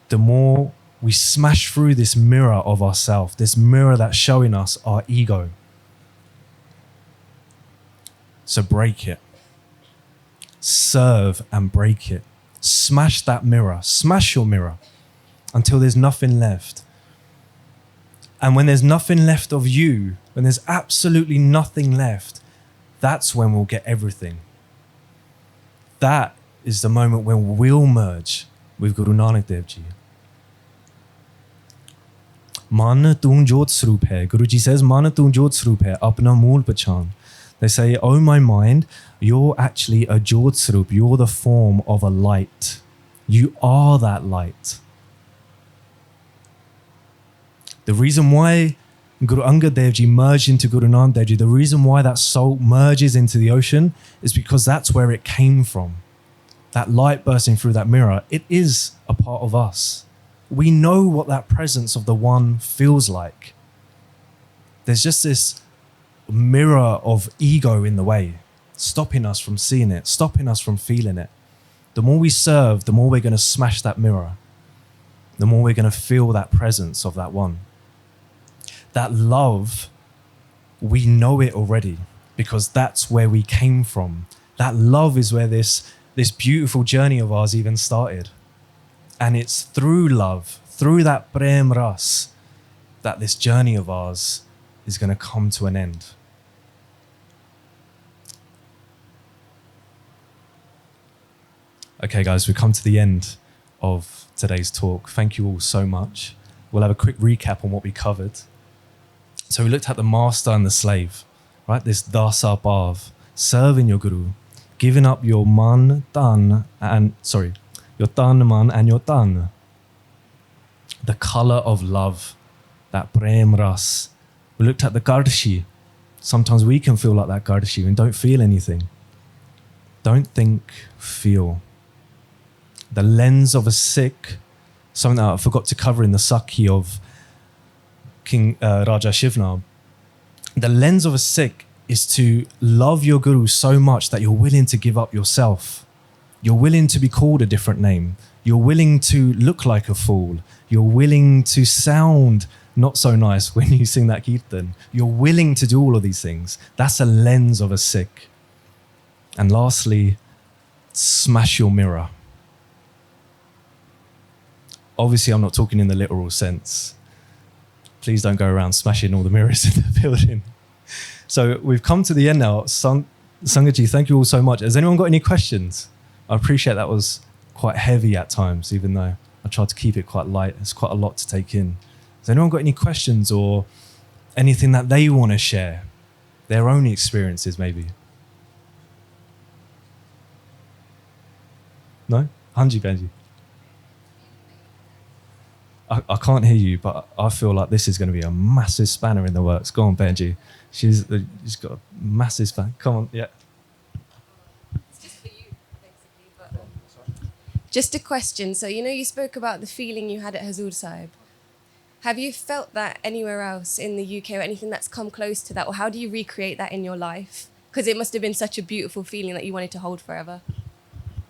the more we smash through this mirror of ourself, this mirror that's showing us our ego. So break it. Serve and break it. Smash that mirror. Smash your mirror until there's nothing left. And when there's nothing left of you, when there's absolutely nothing left, that's when we'll get everything. That is the moment when we'll merge with Guru Nanak Dev Ji. Man tu jot swarup hai. Guruji says, Man tu jot swarup hai, apna mool pachan. They say, oh my mind, you're actually a jot swarup. You're the form of a light. You are that light. The reason why Guru Angad Dev Ji merged into Guru Nanak Dev Ji, the reason why that soul merges into the ocean is because that's where it came from. That light bursting through that mirror, it is a part of us. We know what that presence of the one feels like. There's just this mirror of ego in the way, stopping us from seeing it, stopping us from feeling it. The more we serve, the more we're going to smash that mirror. the more we're going to feel that presence of that one. That love, we know it already because that's where we came from. That love is where this beautiful journey of ours even started. And it's through love, through that prem ras, that this journey of ours is going to come to an end. Okay, guys, we've come to the end of today's talk. Thank you all so much. We'll have a quick recap on what we covered. So we looked at the master and the slave, right? This dasa bhav, serving your guru, giving up your man, tan, your tan, man, and your tan. The color of love, that prem ras. We looked at the gardashi. Sometimes we can feel like that gardashi and don't feel anything. Don't think, feel. The lens of a Sikh, something that I forgot to cover in the Sakhi of King Raja Shivnab. The lens of a Sikh is to love your guru so much that you're willing to give up yourself. You're willing to be called a different name. You're willing to look like a fool. You're willing to sound not so nice when you sing that kirtan. You're willing to do all of these things. That's a lens of a Sikh. And lastly, smash your mirror. Obviously, I'm not talking in the literal sense. Please don't go around smashing all the mirrors in the building. So we've come to the end now. Sangatji, thank you all so much. Has anyone got any questions? I appreciate that was quite heavy at times, even though I tried to keep it quite light. It's quite a lot to take in. Has anyone got any questions or anything that they want to share? Their own experiences, maybe? No? Hanji Benji. I can't hear you, but I feel like this is going to be a massive spanner in the works. Go on, Benji. She's got a massive spanner. Come on, yeah. It's just for you, basically. But just a question. So, you spoke about the feeling you had at Hazur Sahib. Have you felt that anywhere else in the UK or anything that's come close to that? Or how do you recreate that in your life? Because it must have been such a beautiful feeling that you wanted to hold forever.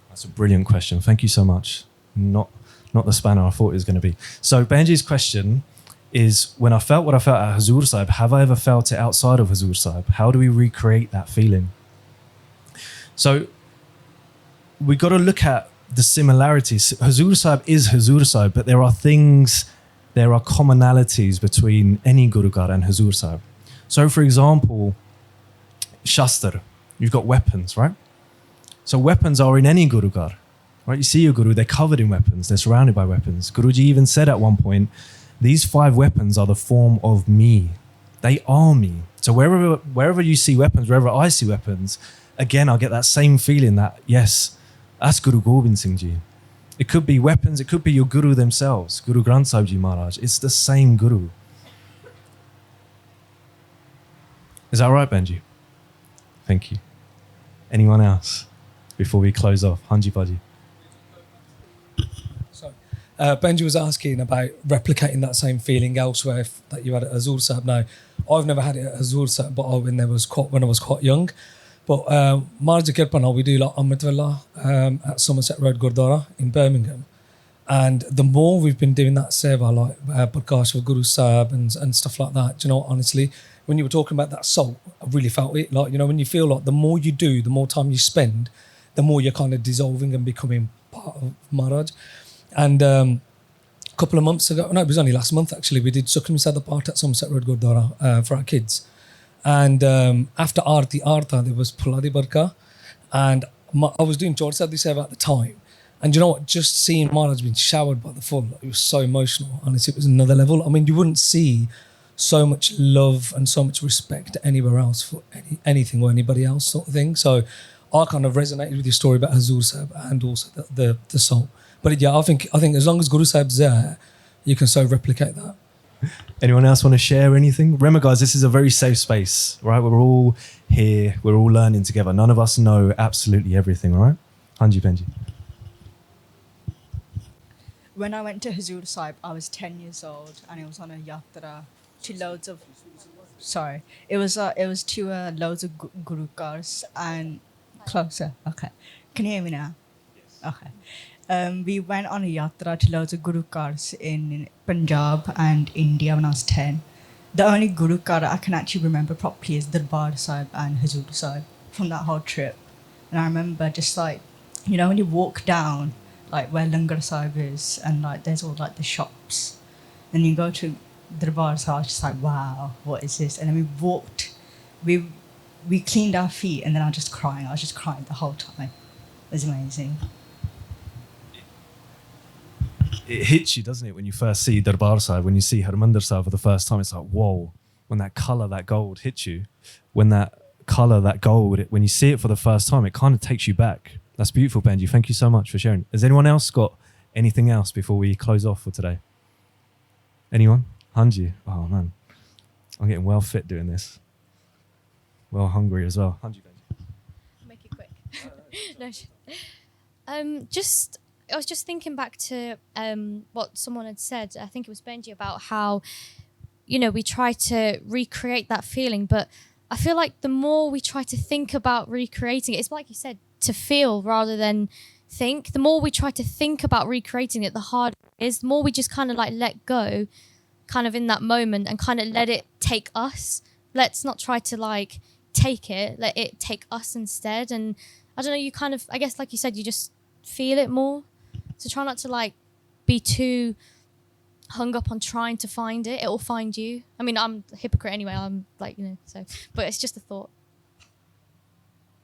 That's a brilliant question. Thank you so much. Not the spanner I thought it was going to be. So Benji's question is, when I felt what I felt at Hazur Sahib, have I ever felt it outside of Hazur Sahib? How do we recreate that feeling? So we got to look at the similarities. Hazur Sahib is Hazur Sahib, but there are commonalities between any Gurugar and Hazur Sahib. So for example, Shastra, you've got weapons, right? So weapons are in any Gurugar. Right, you see your guru, they're covered in weapons, they're surrounded by weapons. Guruji even said at one point, these 5 weapons are the form of me. They are me. So wherever you see weapons, wherever I see weapons, again, I'll get that same feeling that, yes, that's Guru Gobind Singh Ji. It could be weapons, it could be your guru themselves, Guru Granth Sahib Ji Maharaj. It's the same guru. Is that right, Benji? Thank you. Anyone else before we close off? Hanji Baji. Benji was asking about replicating that same feeling elsewhere that you had at Hazur Sahib. Now, I've never had it at Hazur Sahib, but when I was quite young. But Maharaj Kirpana, we do like Amritwala at Somerset Road Gurdwara in Birmingham. And the more we've been doing that seva, like Prakash with Guru Sahib and stuff like that, do you know, honestly, when you were talking about that salt, I really felt it. Like, when you feel like the more you do, the more time you spend, the more you're kind of dissolving and becoming part of Maharaj. And a couple of months ago, no, it was only last month actually, we did Sukhmi Sada Part at Somerset Road Gurdwara for our kids. And after Arta, there was Puladi Barka. And I was doing George Sadhi Seva at the time. And you know what, just seeing Maharaj being showered by the full, it was so emotional. Honestly, it was another level. I mean, you wouldn't see so much love and so much respect anywhere else for anything or anybody else sort of thing. So I kind of resonated with your story about Hazur Sahib and also the soul. But yeah, I think as long as Guru Sahib's there, you can so replicate that. Anyone else want to share anything? Remember, guys, this is a very safe space, right? We're all here. We're all learning together. None of us know absolutely everything, all right? Hanji Benji. When I went to Hazur Sahib, I was 10 years old, and it was on a yatra to loads of... Sorry. It was to loads of Guru cars and... Closer. Okay. Can you hear me now? Yes. Okay. We went on a yatra to loads of Guru Kars in Punjab and India when I was 10. The only Guru Kar I can actually remember properly is Darbar Sahib and Hazur Sahib from that whole trip. And I remember just like, you know, when you walk down, like where Langar Sahib is, and like there's all like the shops, and you go to Darbar Sahib, I was just like, wow, what is this? And then we walked, we cleaned our feet, and then I was just crying. I was just crying the whole time. It was amazing. It hits you, doesn't it, when you first see Darbar Sahib, when you see Harmandir Sahib for the first time, it's like, whoa, when that colour, that gold hits you, when that colour, that gold, when you see it for the first time, it kind of takes you back. That's beautiful, Benji. Thank you so much for sharing. Has anyone else got anything else before we close off for today? Anyone? Hanji? Oh, man. I'm getting well fit doing this. Well hungry as well. Hanji, Benji. Make it quick. No. I was just thinking back to what someone had said. I think it was Benji, about how, you know, we try to recreate that feeling, but I feel like the more we try to think about recreating it, it's like you said, to feel rather than think. The more we try to think about recreating it, the harder it is. The more we just kind of like let go, kind of in that moment, and kind of let it take us. Let's not try to like take it, let it take us instead. And I don't know, you kind of, I guess like you said, you just feel it more. So try not to like be too hung up on trying to find it. It will find you. I mean, I'm a hypocrite anyway. I'm like, you know, so, but it's just a thought.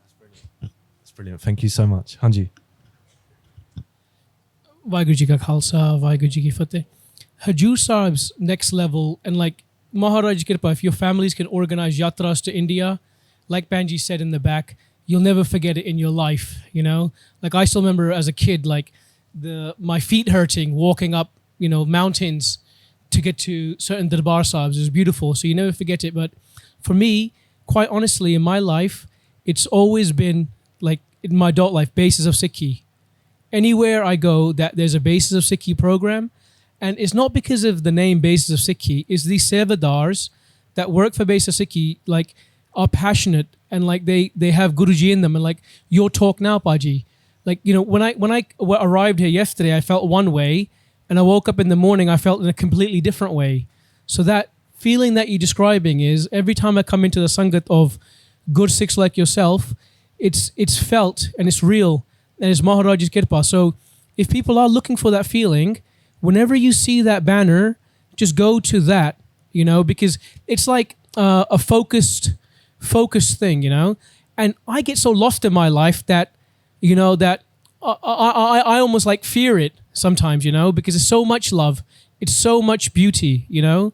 That's brilliant. That's brilliant. Thank you so much. Hanji. Vaheguru Ji Ka Khalsa, Vaheguru Ji Ki Fateh. Hazur Sahib's next level, and like Maharaj Kirpa, if your families can organize yatras to India, like Banji said in the back, you'll never forget it in your life, you know? Like I still remember as a kid, like my feet hurting, walking up, you know, mountains to get to certain Darbar Sahibs. It was beautiful, so you never forget it. But for me, quite honestly, in my life, it's always been, like in my adult life, Basis of Sikhi. Anywhere I go, that there's a Basis of Sikhi program, and it's not because of the name Basis of Sikhi, it's these sevadars that work for Basis of Sikhi, like, are passionate, and like they have Guruji in them, and like, your talk now, Paji. Like, you know, when I arrived here yesterday, I felt one way, and I woke up in the morning, I felt in a completely different way. So that feeling that you're describing is, every time I come into the sangat of good Sikhs like yourself, it's felt and it's real, and it's Maharaj's Kirpa. So if people are looking for that feeling, whenever you see that banner, just go to that, you know, because it's like a focused thing, you know. And I get so lost in my life that, you know, that I almost like fear it sometimes, you know, because it's so much love, it's so much beauty, you know.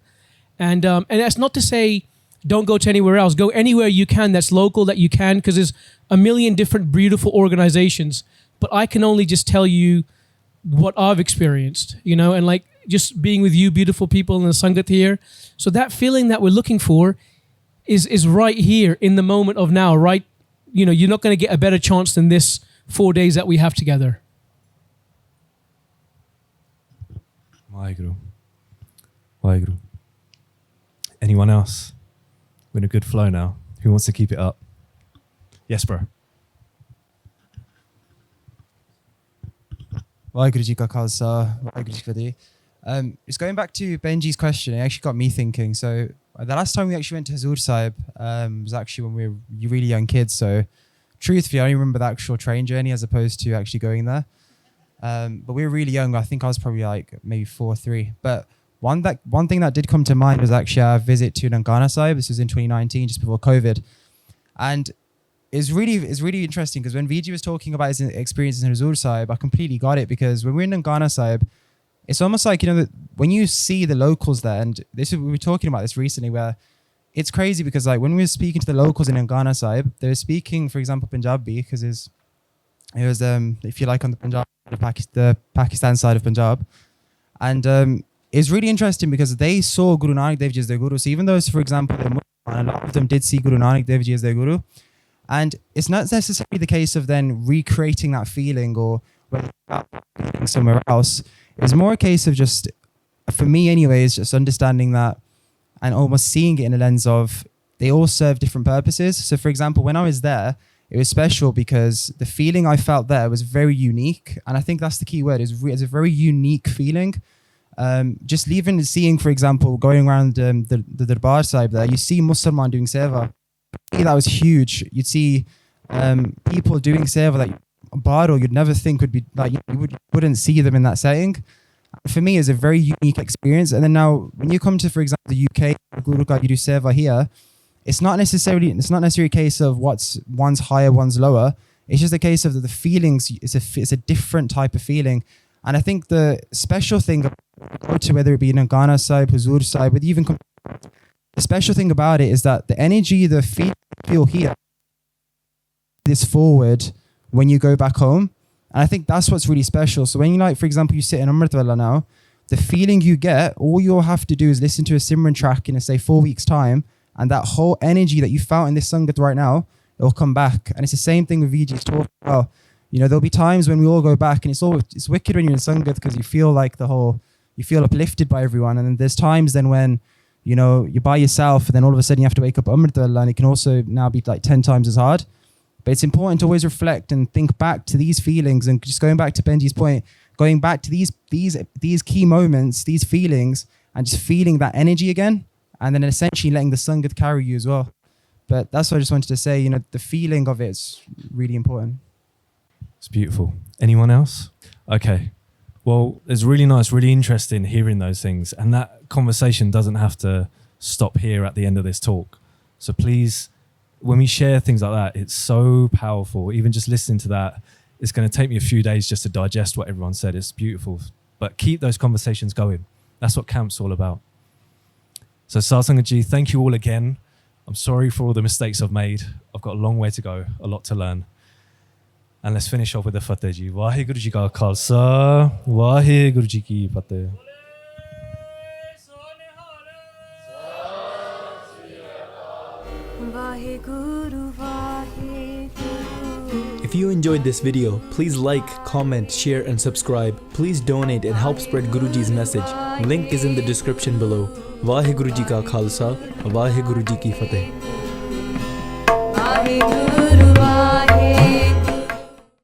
And that's not to say don't go to anywhere else. Go anywhere you can that's local, that you can, because there's a million different beautiful organizations. But I can only just tell you what I've experienced, you know, and like just being with you beautiful people in the sangat here. So that feeling that we're looking for is right here in the moment of now, right? You know, you're not going to get a better chance than this 4 days that we have together. Vaheguru. Vaheguru. Anyone else? We're in a good flow now. Who wants to keep it up? Yes, bro. Vaheguru Ji Ka Khalsa, Vaheguru Ji Ki Fateh. Just going back to Benji's question, it actually got me thinking. So the last time we actually went to Hazur Sahib was actually when we were really young kids. So truthfully, I only remember the actual train journey as opposed to actually going there. But we were really young. I think I was probably like maybe 4 or 3. But one thing that did come to mind was actually our visit to Nangana Sahib. This was in 2019, just before COVID. And it's really interesting because when Vijay was talking about his experiences in Hazur Sahib, I completely got it, because when we're in Nangana Sahib, it's almost like, you know, when you see the locals there, and we were talking about this recently, where it's crazy because like when we were speaking to the locals in Nangana Sahib, they were speaking, for example, Punjabi, because it was if you like, on the Punjab, the Pakistan side of Punjab, and it's really interesting because they saw Guru Angad Dev Ji as their guru. So even though, for example, they're Muslim, a lot of them did see Guru Angad Dev Ji as their guru, and it's not necessarily the case of then recreating that feeling or whether somewhere else. It's more a case of just, for me anyways, just understanding that and almost seeing it in a lens of they all serve different purposes. So for example, when I was there, it was special because the feeling I felt there was very unique. And I think that's the key word, it's a very unique feeling. Just leaving, seeing, for example, going around the Darbar Sahib there, you see Mussalman doing seva. That was huge. You'd see people doing seva that Baro you'd never think would be, like, you wouldn't see them in that setting. For me, it's a very unique experience. And then now, when you come to, for example, the UK, Guru Angad, you do seva here, it's not necessarily a case of one's higher, one's lower. It's just a case of the feelings. It's a different type of feeling. And I think the special thing, to whether it be Nangana Sahib, Hazur Sahib, but even the special thing about it is that the energy, the feel here, is forward when you go back home. And I think that's what's really special. So when you, like, for example, you sit in Amritwala now, the feeling you get, all you'll have to do is listen to a Simran track in, say, 4 weeks' time, and that whole energy that you felt in this Sangat right now, it'll come back. And it's the same thing with Vijay's talk as well. You know, there'll be times when we all go back, and it's wicked when you're in Sangat because you feel like you feel uplifted by everyone. And then there's times then when, you know, you're by yourself, and then all of a sudden you have to wake up Amritwala, and it can also now be like 10 times as hard. But it's important to always reflect and think back to these feelings, and just going back to Benji's point, going back to these key moments, these feelings, and just feeling that energy again, and then essentially letting the Sangat carry you as well. But that's what I just wanted to say, you know, the feeling of it is really important. It's beautiful. Anyone else? Okay. Well, it's really nice, really interesting hearing those things. And that conversation doesn't have to stop here at the end of this talk. So please, when we share things like that, it's so powerful. Even just listening to that, it's going to take me a few days just to digest what everyone said. It's beautiful. But keep those conversations going. That's what camp's all about. So Satsang Ji, thank you all again. I'm sorry for all the mistakes I've made. I've got a long way to go, a lot to learn. And let's finish off with the Fateh Ji. Vaheguru Ji ka Khalsa, Vaheguru Ji ki Fateh. If you enjoyed this video, please like, comment, share and subscribe. Please donate and help spread Guruji's message. Link is in the description below. Vaheguru Ji ka Khalsa, Vaheguru Ji ki Fateh.